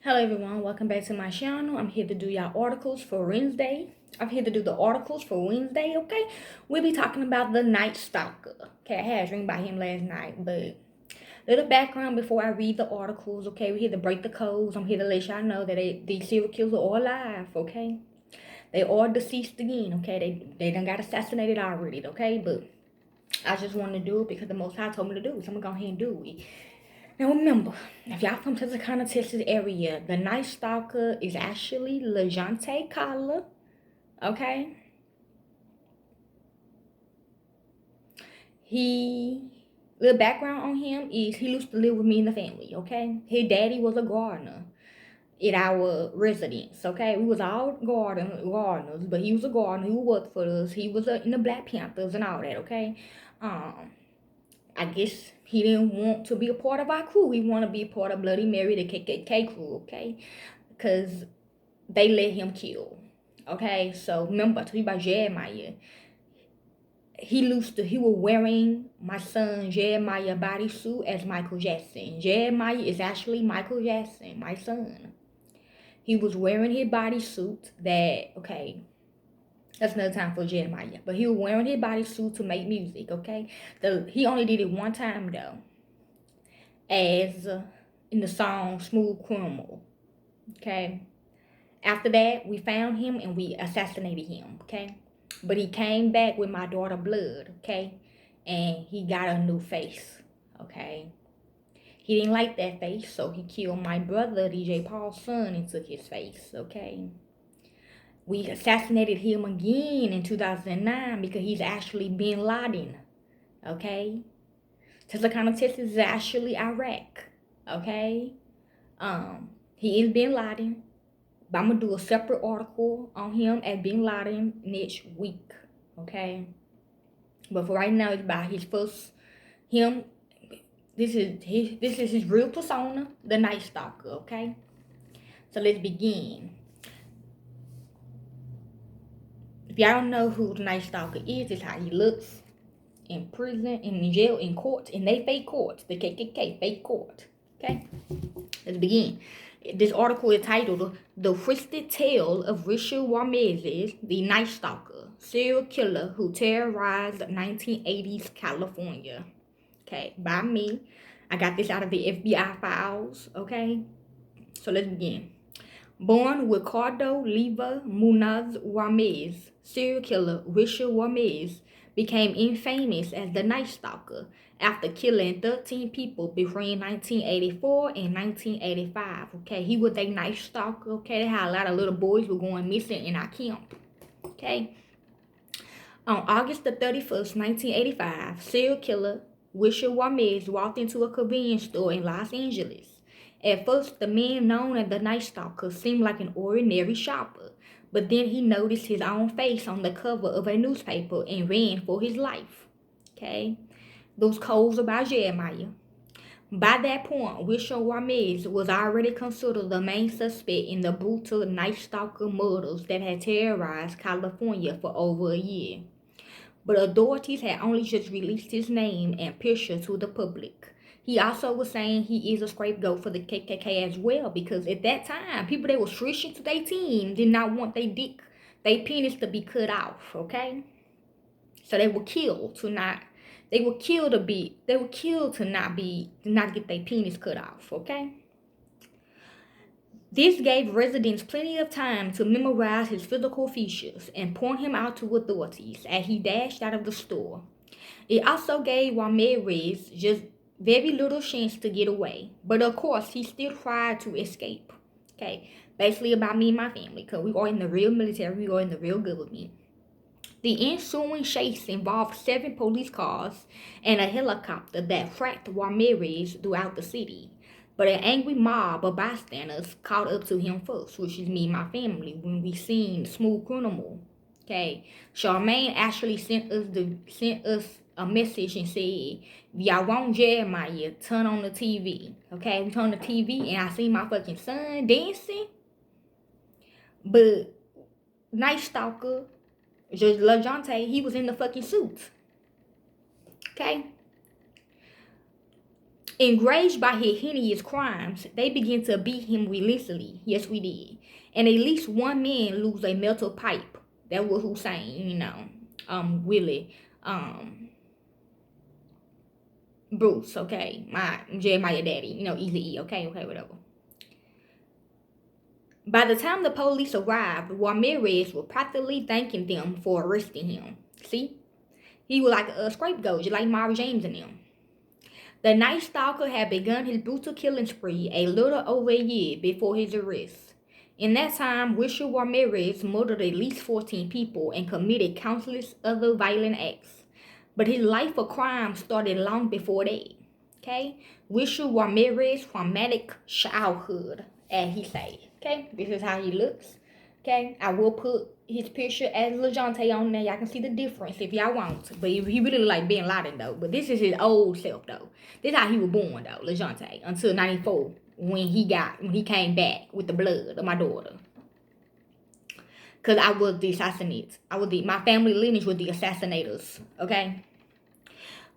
Hello everyone, welcome back to my channel. I'm here to do y'all articles for Wednesday. I'm here to do the articles for Wednesday, okay? We'll be talking about the Night Stalker. Okay, I had a dream about him last night, but little background before I read the articles, okay? We're here to break the codes. I'm here to let y'all know that these serial killers are all alive, okay? They are deceased again, okay? They done got assassinated already, okay? But I just wanted to do it because the Most High told me to do it, so I'm gonna go ahead and do it. Now remember, if y'all from Texarkana, Texas area, the Night Stalker is actually Lajonte Collier, okay? The background on him is he used to live with me in the family, okay? His daddy was a gardener at our residence, okay? We was all gardeners, but he was a gardener. He worked for us. He was in the Black Panthers and all that, okay? I guess he didn't want to be a part of our crew. He wanted to be a part of Bloody Mary, the KKK crew, okay? Because they let him kill, okay? So remember, I told you about Jeremiah. He was wearing my son Jeremiah bodysuit as Michael Jackson. Jeremiah is actually Michael Jackson, my son. He was wearing his bodysuit okay, that's another time for Jeremiah. But he was wearing his bodysuit to make music, okay? He only did it one time, though. As in the song Smooth Criminal, okay? After that, we found him and we assassinated him, okay? But he came back with my daughter blood, okay? And he got a new face, okay? He didn't like that face, so he killed my brother, DJ Paul's son, and took his face, okay? We assassinated him again in 2009 because he's actually Bin Laden, okay? Texarkana, Texas is actually Iraq, okay? He is Bin Laden, but I'm gonna do a separate article on him as Bin Laden next week, okay? But for right now, it's about him. This is his real persona, the Night Stalker, okay? So let's begin. If y'all don't know who the Night Stalker is, it's how he looks in prison, in jail, in courts, in they fake courts, the KKK fake court, okay? Let's begin. This article is titled The Twisted Tale of Richard Ramirez, the Night Stalker, serial killer who terrorized 1980s California. Okay, by me. I got this out of the FBI files, okay? So let's begin. Born Ricardo Leva Munaz Ramirez, serial killer Richard Ramirez became infamous as the Night Stalker after killing 13 people between 1984 and 1985. Okay, he was a Night Stalker. Okay, they had a lot of little boys were going missing in our camp. Okay, on August the 31st, 1985, serial killer Richard Ramirez walked into a convenience store in Los Angeles. At first, the man known as the Night Stalker seemed like an ordinary shopper, but then he noticed his own face on the cover of a newspaper and ran for his life. Okay? Those codes are by Jeremiah. By that point, Richard Ramirez was already considered the main suspect in the brutal Night Stalker murders that had terrorized California for over a year. But authorities had only just released his name and picture to the public. He also was saying he is a scapegoat for the KKK as well, because at that time, people that was switching to their team did not want their penis to be cut off, okay? So they were killed to not, they were killed to not get their penis cut off, okay? This gave residents plenty of time to memorize his physical features and point him out to authorities as he dashed out of the store. It also gave Ramirez just very little chance to get away. But of course, he still tried to escape. Okay, basically about me and my family, because we are in the real military, we are in the real government. The ensuing chase involved 7 police cars and a helicopter that tracked Ramirez throughout the city. But an angry mob of bystanders caught up to him first, which is me and my family, when we seen Smooth Criminal. Okay, Charmaine actually sent us a message and said, if y'all want Jeremiah, turn on the TV. Okay, we turned the TV and I seen my fucking son dancing. But Night Stalker, just Lajonte, he was in the fucking suit. Okay. Enraged by his heinous crimes, they began to beat him relentlessly. Yes, we did. And at least one man lose a metal pipe. That was Hussein, Willie, Bruce, okay? My Jeremiah daddy, Easy E, okay, whatever. By the time the police arrived, Ramirez was practically thanking them for arresting him. See? He was like a scapegoat, just like Mara James and them. The Night Stalker had begun his brutal killing spree a little over a year before his arrest. In that time, Richard Ramirez murdered at least 14 people and committed countless other violent acts. But his life of crime started long before that. Okay? Richard Ramirez traumatic childhood, as he said. Okay? This is how he looks. Okay? I will put his picture as Lajonte on there. Y'all can see the difference if y'all want. But he really look like Bin Laden though. But this is his old self though. This is how he was born though, Lajonte, until 94 when he came back with the blood of my daughter. Cause I was the assassinate. My family lineage was the assassinators. Okay.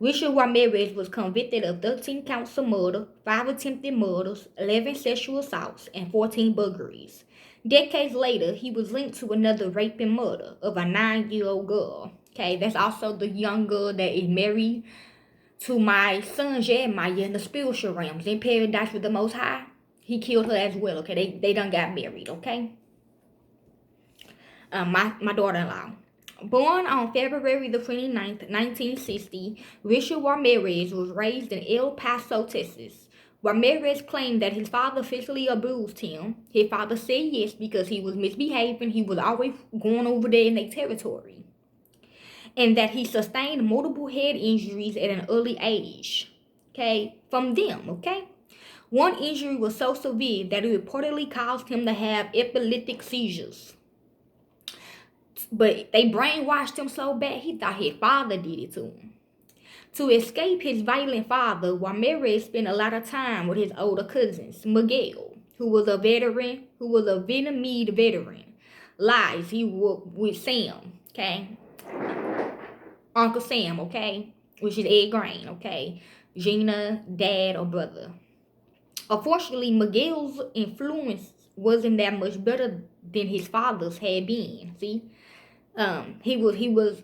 Richard Ramirez was convicted of 13 counts of murder, 5 attempted murders, 11 sexual assaults, and 14 burglaries. Decades later, he was linked to another rape and murder of a 9-year-old girl. Okay, that's also the young girl that is married to my son Jeremiah in the spiritual realms in paradise with the Most High. He killed her as well. Okay, they done got married. Okay, my daughter-in-law. Born on February the 29th, 1960, Richard Ramirez was raised in El Paso, Texas. Ramirez claimed that his father physically abused him. His father said yes because he was misbehaving. He was always going over there in their territory. And that he sustained multiple head injuries at an early age. Okay, from them, okay? One injury was so severe that it reportedly caused him to have epileptic seizures. But they brainwashed him so bad, he thought his father did it to him. To escape his violent father, Ramirez spent a lot of time with his older cousins, Miguel, who was a Vietnamese veteran. Lies, he worked with Sam, okay? Uncle Sam, okay? Which is Ed Grain, okay? Gina, dad, or brother. Unfortunately, Miguel's influence wasn't that much better than his father's had been, see? He was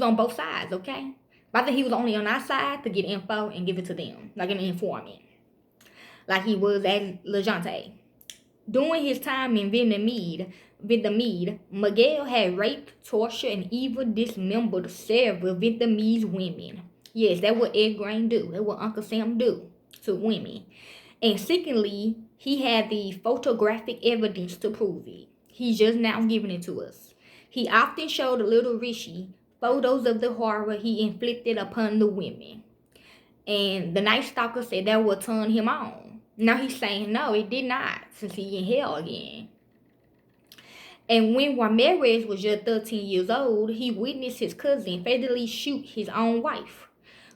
on both sides, okay? But I think he was only on our side to get info and give it to them, like an informant, like he was at Lajonte. During his time in Vietnamese, Miguel had raped, tortured, and even dismembered several Vietnamese women. Yes, that's what Ed Grain do. That's what Uncle Sam do to women. And secondly, he had the photographic evidence to prove it. He's just now giving it to us. He often showed little Richie photos of the horror he inflicted upon the women. And the Night Stalker said that would turn him on. Now he's saying no, it did not, since he's in hell again. And when Ramirez was just 13 years old, he witnessed his cousin fatally shoot his own wife.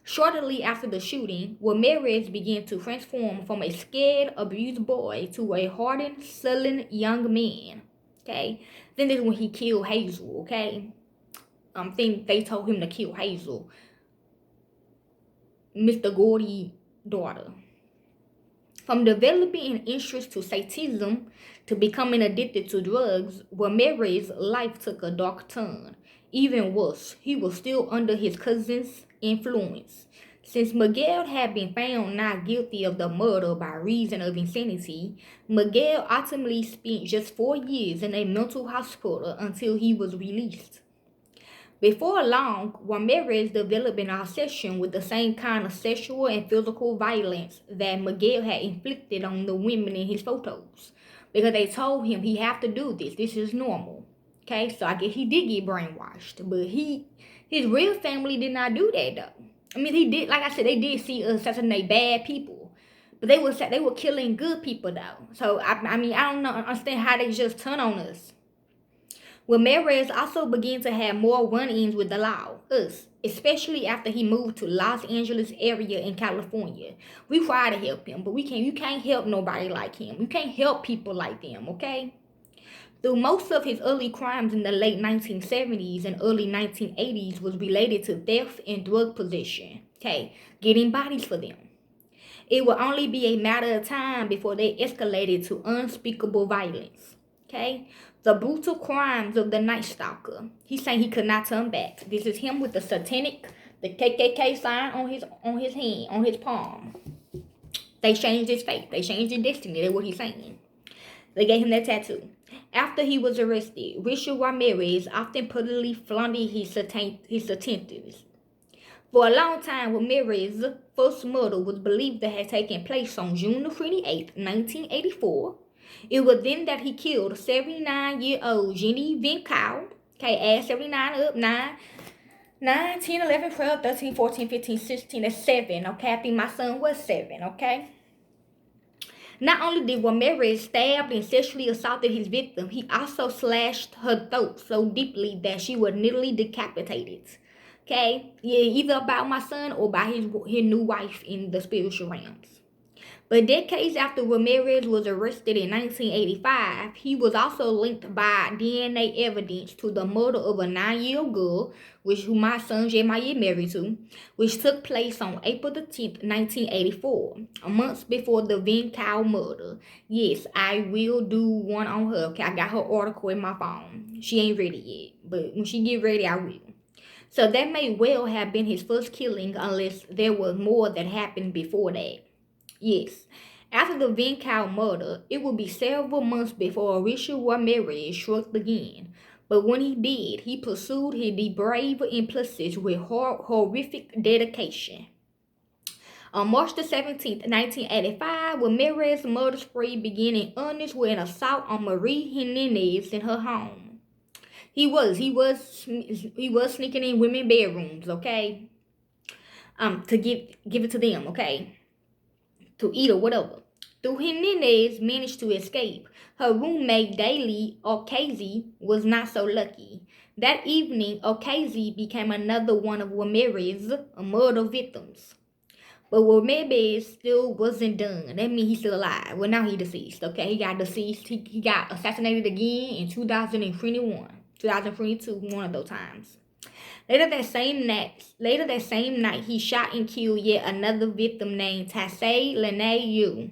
Shortly after the shooting, Ramirez began to transform from a scared, abused boy to a hardened, sullen young man. Okay? Then this is when he killed Hazel, okay? I think they told him to kill Hazel, Mr. Gordy's daughter. From developing an interest to sadism to becoming addicted to drugs, Ramirez's life took a dark turn. Even worse, he was still under his cousin's influence. Since Miguel had been found not guilty of the murder by reason of insanity, Miguel ultimately spent just 4 years in a mental hospital until he was released. Before long, Ramirez developed an obsession with the same kind of sexual and physical violence that Miguel had inflicted on the women in his photos. Because they told him he have to do this. This is normal. Okay, so I guess he did get brainwashed. But his real family did not do that though. I mean, he did, like I said, they did see us assassinate bad people. But they were killing good people though. So, I don't understand how they just turn on us. Ramirez also began to have more run-ins with the law, us, especially after he moved to Los Angeles area in California. We try to help him, but you can't help nobody like him. You can't help people like them, okay? Though most of his early crimes in the late 1970s and early 1980s was related to theft and drug possession, okay, getting bodies for them. It would only be a matter of time before they escalated to unspeakable violence. Okay? The brutal crimes of the Night Stalker. He's saying he could not turn back. This is him with the satanic, the KKK sign on his hand, on his palm. They changed his fate. They changed his destiny. That's what he's saying. They gave him that tattoo. After he was arrested, Richard Ramirez often publicly flaunted his attentiveness. For a long time, Ramirez's first murder was believed to have taken place on June 28, 1984. It was then that he killed 79-year-old Jenny Van Cow. Okay, add 79 up, 9, 10, 11, 12, 13, 14, 15, 16, that's 7. Okay, I think my son was 7, okay? Not only did Ramirez stab and sexually assaulted his victim, he also slashed her throat so deeply that she was nearly decapitated. Okay? Yeah, either about my son or by his new wife in the spiritual realms. But decades after Ramirez was arrested in 1985, he was also linked by DNA evidence to the murder of a 9-year-old girl, who my son Jeremiah married to, which took place on April the 10th, 1984, months before the Van Cow murder. Yes, I will do one on her. Okay, I got her article in my phone. She ain't ready yet, but when she get ready, I will. So that may well have been his first killing, unless there was more that happened before that. Yes. After the Van Cow murder, it would be several months before Richard Ramirez struck again. But when he did, he pursued his brave impulses with horrific dedication. On March the 17th, 1985, Ramirez's murder spree began in earnest with an assault on Marie Jimenez in her home. He was sneaking in women's bedrooms, okay? To give it to them, okay? To eat or whatever. Though Jimenez managed to escape, her roommate Daly Ocasio was not so lucky. That evening, Ocasio became another one of Ramirez's murder victims. But Ramirez still wasn't done. That means he's still alive. Well, now he's deceased. Okay, he got deceased. He got assassinated again in 2021, 2022, one of those times. Later that same night, he shot and killed yet another victim named Tassay Lene Yu.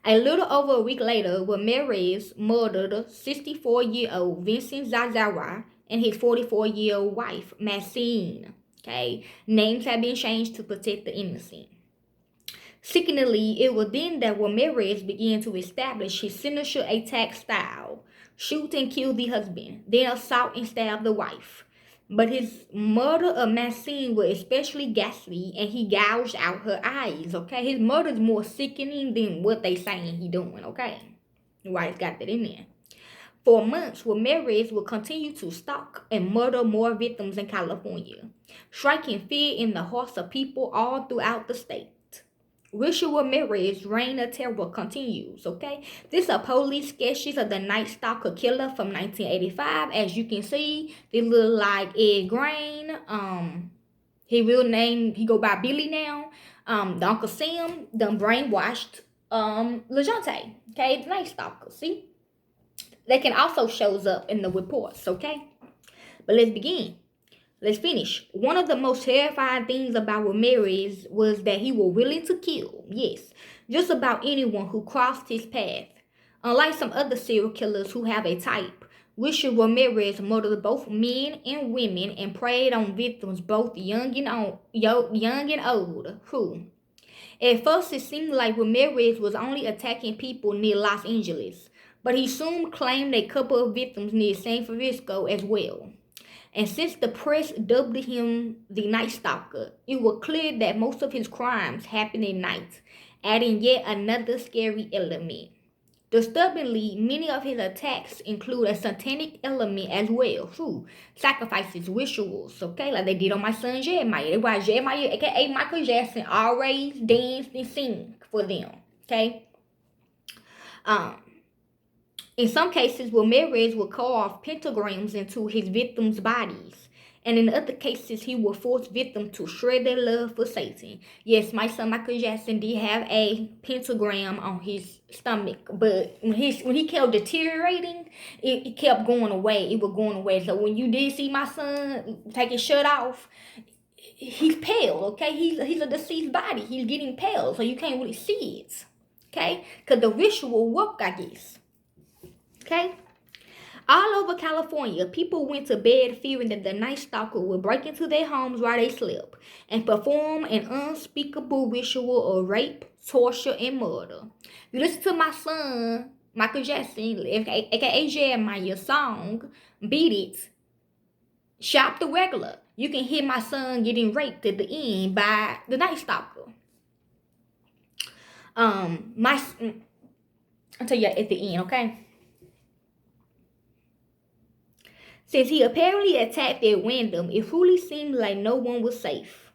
A little over a week later, Ramirez murdered 64-year-old Vincent Zazara and his 44-year-old wife, Maxine. Okay, names have been changed to protect the innocent. Sickeningly, it was then that Ramirez began to establish his signature attack style: shoot and kill the husband, then assault and stab the wife. But his murder of Maxine was especially ghastly, and he gouged out her eyes, okay? His murder is more sickening than what they saying he doing, okay? White's got that in there. For months, Ramirez would continue to stalk and murder more victims in California, striking fear in the hearts of people all throughout the state. Richard Ramirez's reign of terror continues, okay? These are police sketches of the Night Stalker killer from 1985. As you can see, they look like Ed Grain. His real name, he go by Billy now. The Uncle Sam done brainwashed Lajonte, okay? The Night Stalker, see? That can also shows up in the reports, okay? But let's begin. Let's finish. One of the most terrifying things about Ramirez was that he was willing to kill, yes, just about anyone who crossed his path. Unlike some other serial killers who have a type, Richard Ramirez murdered both men and women and preyed on victims both young and old. At first, it seemed like Ramirez was only attacking people near Los Angeles, but he soon claimed a couple of victims near San Francisco as well. And since the press dubbed him the Night Stalker, it was clear that most of his crimes happened at night, adding yet another scary element. Disturbingly, many of his attacks include a satanic element as well, sacrifices, rituals, okay, like they did on my son Jeremiah. That's why Jeremiah, aka Michael Jackson, always danced and sang for them, okay? In some cases, Ramirez would carve pentagrams into his victims' bodies. And in other cases, he would force victims to shred their love for Satan. Yes, my son Michael Jackson did have a pentagram on his stomach. But when he kept deteriorating, it kept going away. It was going away. So when you did see my son take his shirt off, he's pale, okay? He's a deceased body. He's getting pale, so you can't really see it, okay? Because the ritual worked, I guess, okay? All over California, people went to bed fearing that the Night Stalker would break into their homes while they slept and perform an unspeakable ritual of rape, torture, and murder. You listen to my son, Michael Jackson, aka Jeremiah's song, Beat It, Shop the Regular. You can hear my son getting raped at the end by the Night Stalker. I'll tell you at the end, okay? Since he apparently attacked at random, it truly seemed like no one was safe.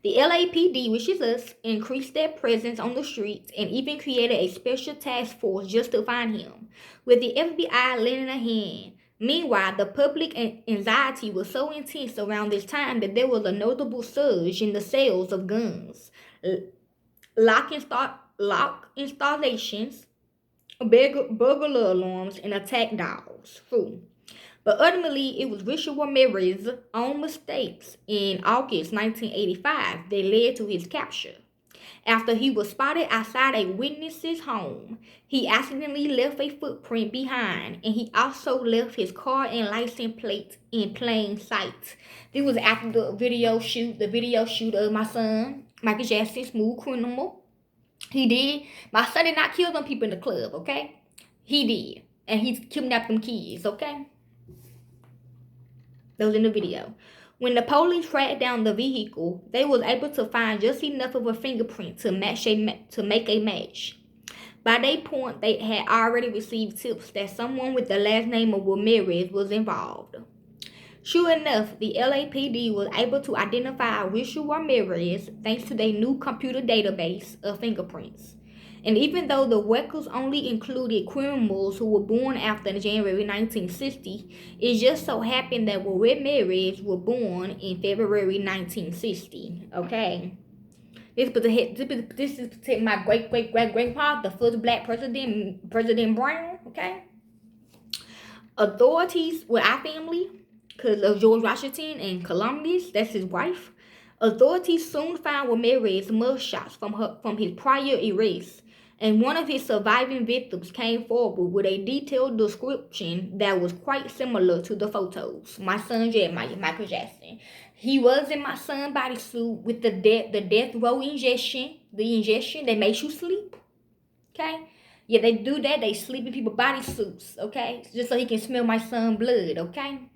The LAPD, which is us, increased their presence on the streets and even created a special task force just to find him, with the FBI lending a hand. Meanwhile, the public anxiety was so intense around this time that there was a notable surge in the sales of guns, lock installations, burglar alarms, and attack dogs. But ultimately, it was Richard Ramirez's own mistakes in August 1985 that led to his capture. After he was spotted outside a witness's home, he accidentally left a footprint behind, and he also left his car and license plate in plain sight. This was after the video shoot of my son, Michael Jackson, Smooth Criminal. He did. My son did not kill them people in the club, okay? He did. And he kidnapped them kids, okay? That was in the video. When the police tracked down the vehicle, they was able to find just enough of a fingerprint to make a match. By that point, they had already received tips that someone with the last name of Ramirez was involved. Sure enough, the LAPD was able to identify Richard Ramirez thanks to their new computer database of fingerprints. And even though the records only included criminals who were born after January 1960, it just so happened that Ramirez was born in February 1960. Okay. This is my great-great-great-grandpa, the first black president, President Brown. Okay. Authorities with our family, because of George Washington and Columbus, that's his wife. Authorities soon found Ramirez's mugshots from his prior arrest, and one of his surviving victims came forward with a detailed description that was quite similar to the photos. My son Jeremiah, Michael Jackson. He was in my son's bodysuit with the death row injection. The injection that makes you sleep. Okay? Yeah, they do that. They sleep in people's bodysuits. Okay? Just so he can smell my son's blood. Okay?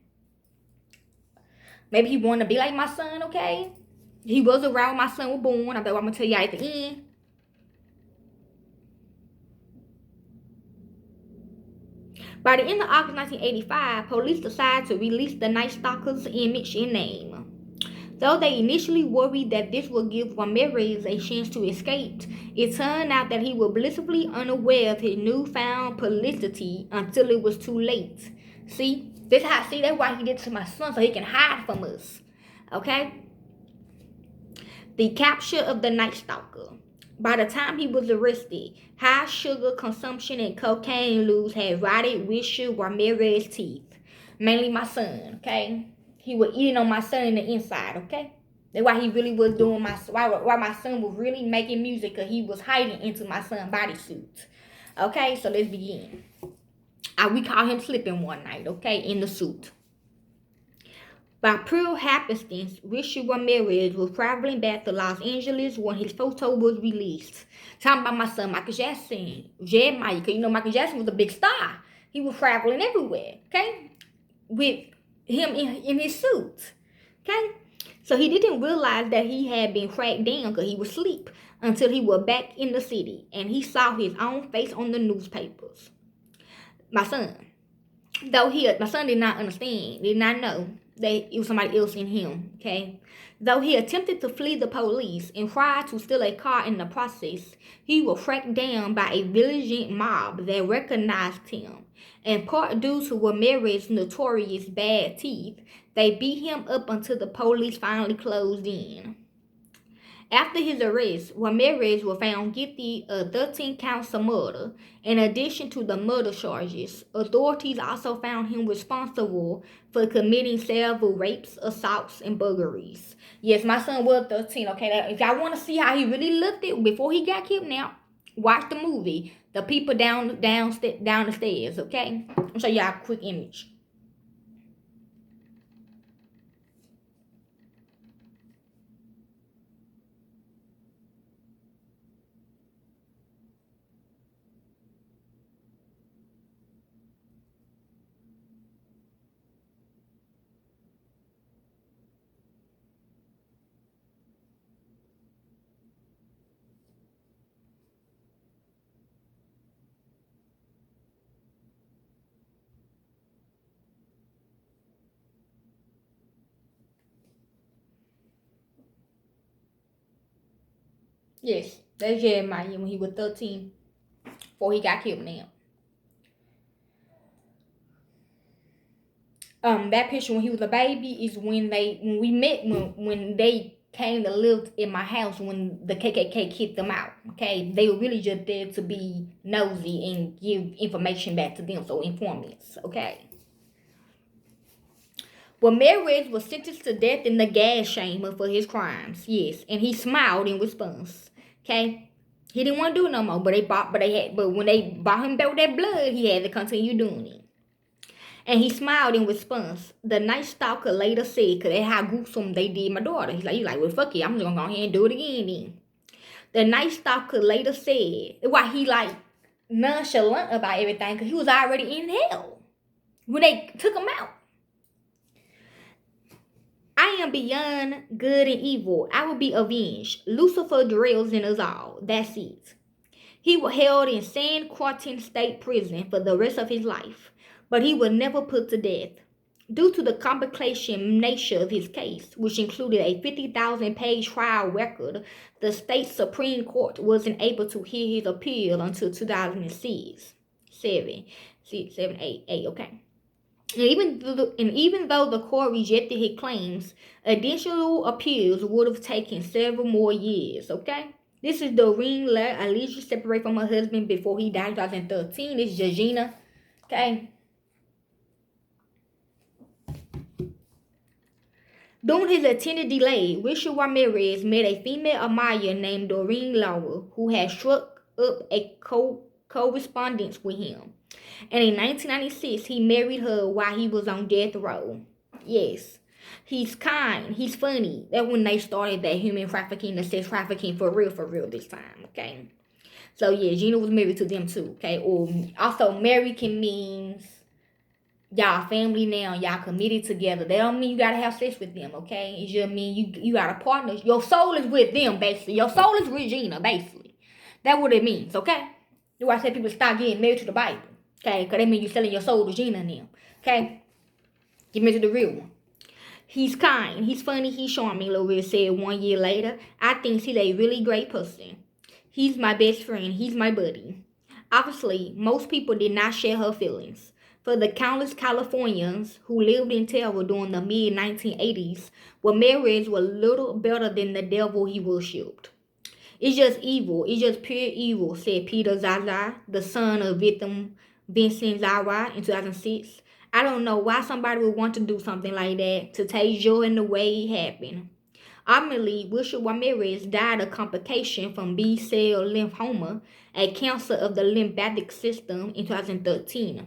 Maybe he wanted to be like my son. Okay? He was around when my son was born. I'm going to tell you at the end. By the end of August 1985, police decided to release the Night Stalker's image and name. Though they initially worried that this would give Ramirez a chance to escape, it turned out that he was blissfully unaware of his newfound publicity until it was too late. See? That's why he did it to my son, so he can hide from us. Okay? The capture of the Night Stalker. By the time he was arrested, high sugar consumption and cocaine use had rotted Richard Ramirez's teeth. Mainly my son, okay? He was eating on my son in the inside, okay? That's why he really was doing why my son was really making music, because he was hiding into my son's bodysuit. Okay, so let's begin. We caught him slipping one night, okay, in the suit. By pure happenstance, Richard Ramirez was traveling back to Los Angeles when his photo was released. Talking about my son, Michael Jackson, Jeremiah, because you know Michael Jackson was a big star. He was traveling everywhere, okay, with him in his suit, okay? So he didn't realize that he had been tracked down because he was asleep until he was back in the city and he saw his own face on the newspapers. My son did not understand, did not know that it was somebody else in him, okay? Though he attempted to flee the police and tried to steal a car in the process, he was tracked down by a vigilant mob that recognized him. And part due to Ramirez's notorious bad teeth, they beat him up until the police finally closed in. After his arrest, Ramirez was found guilty of 13 counts of murder. In addition to the murder charges, authorities also found him responsible for committing several rapes, assaults, and burglaries. Yes, my son was 13, okay? If y'all want to see how he really looked it before he got kidnapped, watch the movie, The People Down the Stairs, okay? I'll show y'all a quick image. Yes, that's Jeremiah when he was 13, before he got kidnapped. That picture when he was a baby is when we met when they came to live in my house when the KKK kicked them out. Okay, they were really just there to be nosy and give information back to them, so informants. Okay. Well, Ramirez was sentenced to death in the gas chamber for his crimes. Yes, and he smiled in response. Okay, he didn't want to do it no more, but when they bought him back with that blood, he had to continue doing it. And he smiled in response. The Night Stalker later said, because that's how gruesome they did my daughter. He's like, well, fuck it, I'm just gonna go ahead and do it again then. The Night Stalker later said, why he like nonchalant about everything, because he was already in hell when they took him out. I am beyond good and evil. I will be avenged. Lucifer dwells in us all. That's it. He was held in San Quentin State Prison for the rest of his life, but he was never put to death. Due to the complication nature of his case, which included a 50,000-page trial record, the state Supreme Court wasn't able to hear his appeal until 2006. 7, 8, okay. And even though the court rejected his claims, additional appeals would have taken several more years, okay? This is Doreen allegedly separated from her husband before he died in 2013. This is Georgina, okay? During his attended delay, Richard Ramirez met a female admirer named Doreen Lauer, who had struck up a correspondence with him. And in 1996, he married her while he was on death row. Yes. He's kind. He's funny. That's when they started that human trafficking, the sex trafficking for real this time, okay? So, yeah, Gina was married to them too, okay? Or also, married can mean y'all family now, y'all committed together. That don't mean you gotta have sex with them, okay? It just mean you got a partner. Your soul is with them, basically. Your soul is with Gina, basically. That's what it means, okay? That's why I say people start getting married to the Bible. Okay, because that means you're selling your soul to Gina now. Okay? Get me to the real one. He's kind. He's funny. He's charming, Lamirez said 1 year later. I think he's a really great person. He's my best friend. He's my buddy. Obviously, most people did not share her feelings. For the countless Californians who lived in terror during the mid-1980s, Ramirez was little better than the devil he worshipped. It's just evil. It's just pure evil, said Peter Zaza, the son of victim Vincent Zara in 2006. I don't know why somebody would want to do something like that, to take joy in the way it happened. Ultimately, Richard Ramirez died of complication from B-cell lymphoma, a cancer of the lymphatic system, in 2013.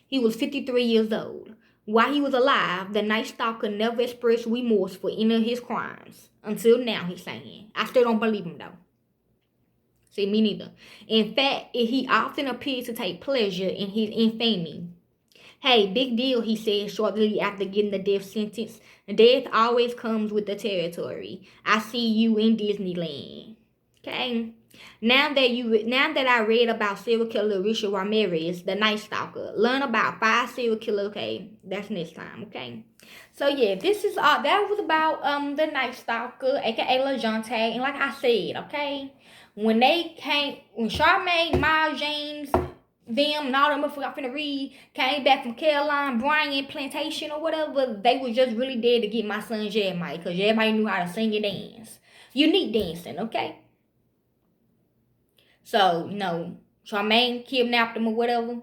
He was 53 years old. While he was alive, the Night Stalker never expressed remorse for any of his crimes. Until now, he's saying. I still don't believe him, though. See, me neither. In fact, he often appears to take pleasure in his infamy. Hey, big deal, he said shortly after getting the death sentence. Death always comes with the territory. I see you in Disneyland. Okay? Now that I read about serial killer Richard Ramirez, the Night Stalker, learn about 5 serial killers. Okay, that's next time. Okay, so yeah, this is all that was about the Night Stalker, aka Lajonte, and like I said, okay, when Charmaine, Miles James, them and all them motherfuckers finna read came back from Caroline Bryant Plantation or whatever, they was just really there to get my son Jeremiah, because Jeremiah knew how to sing and dance. unique dancing, okay? So, Charmaine kidnapped him or whatever.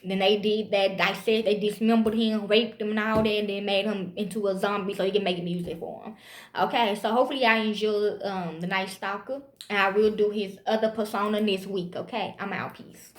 Then they did that, dissect, they dismembered him, raped him and all that, and then made him into a zombie so he can make music for him. Okay, so hopefully y'all enjoy the Night Stalker. And I will do his other persona next week, okay? I'm out. Peace.